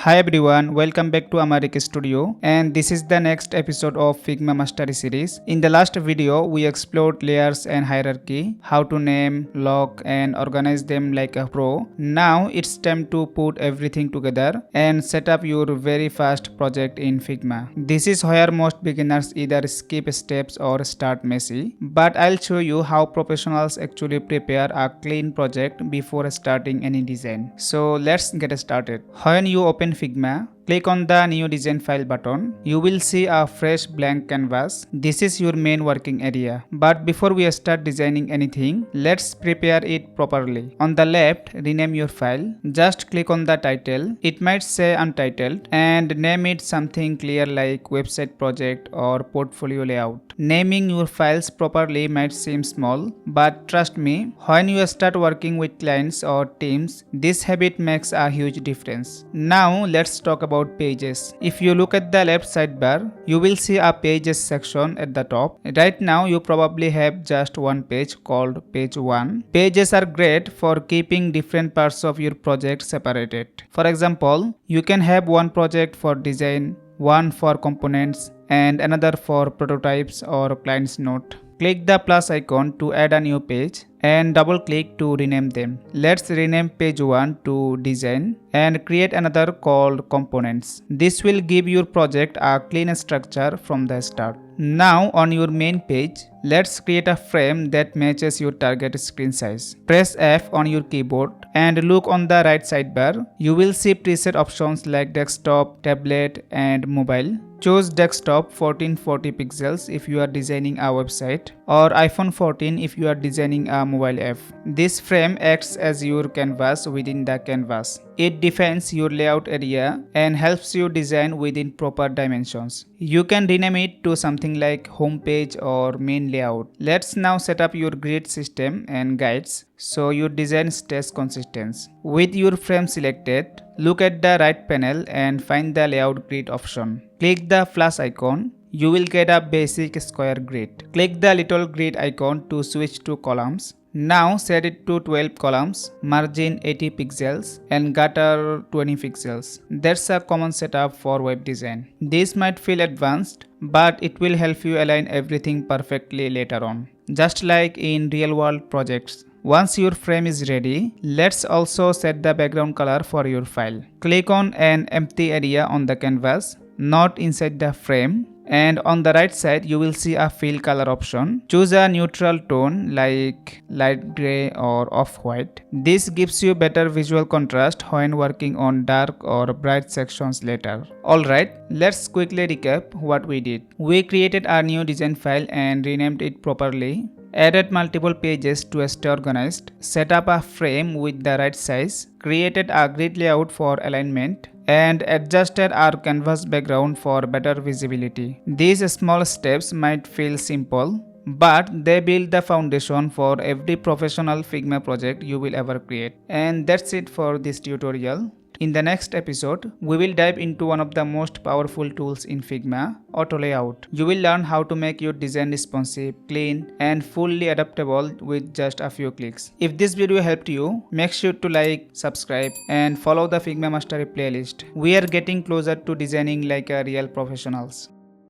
Hi everyone, welcome back to Amariq Studio, and this is the next episode of Figma Mastery series. In the last video, we explored layers and hierarchy, how to name, lock and organize them like a pro. Now it's time to put everything together and set up your very first project in Figma. This is where most beginners either skip steps or start messy, but I'll show you how professionals actually prepare a clean project before starting any design. So let's get started. When you open Figma, click on the new design file button. You will see a fresh blank canvas. This is your main working area. But before we start designing anything, let's prepare it properly. On the left, rename your file. Just click on the title. It might say untitled and name it something clear like website project or portfolio layout. Naming your files properly might seem small, but trust me, when you start working with clients or teams, this habit makes a huge difference. Now let's talk about pages. If you look at the left sidebar, you will see a pages section at the top. Right now you probably have just one page called page 1. Pages are great for keeping different parts of your project separated. For example, you can have one project for design, one for components, and another for prototypes or client's note. Click the plus icon to add a new page and double click to rename them. Let's rename page 1 to design and create another called components. This will give your project a clean structure from the start. Now on your main page, let's create a frame that matches your target screen size. Press F on your keyboard and look on the right sidebar. You will see preset options like desktop, tablet and mobile. Choose desktop 1440 pixels if you are designing a website or iPhone 14 if you are designing a mobile app. This frame acts as your canvas within the canvas. It defines your layout area and helps you design within proper dimensions. You can rename it to something like homepage or main layout. Let's now set up your grid system and guides so your design stays consistent. With your frame selected, look at the right panel and find the layout grid option. Click the plus icon. You will get a basic square grid. Click the little grid icon to switch to columns. Now set it to 12 columns, margin 80 pixels and gutter 20 pixels. That's a common setup for web design. This might feel advanced, but it will help you align everything perfectly later on, just like in real world projects. Once your frame is ready, let's also set the background color for your file. Click on an empty area on the canvas, not inside the frame. And on the right side you will see a fill color option. Choose a neutral tone like light gray or off-white. This gives you better visual contrast when working on dark or bright sections later. Alright, let's quickly recap what we did. We created a new design file and renamed it properly. Added multiple pages to stay organized, set up a frame with the right size, created a grid layout for alignment, and adjusted our canvas background for better visibility. These small steps might feel simple, but they build the foundation for every professional Figma project you will ever create. And that's it for this tutorial. In the next episode, we will dive into one of the most powerful tools in Figma, Auto Layout. You will learn how to make your design responsive, clean, and fully adaptable with just a few clicks. If this video helped you, make sure to like, subscribe, and follow the Figma Mastery playlist. We are getting closer to designing like a real professionals.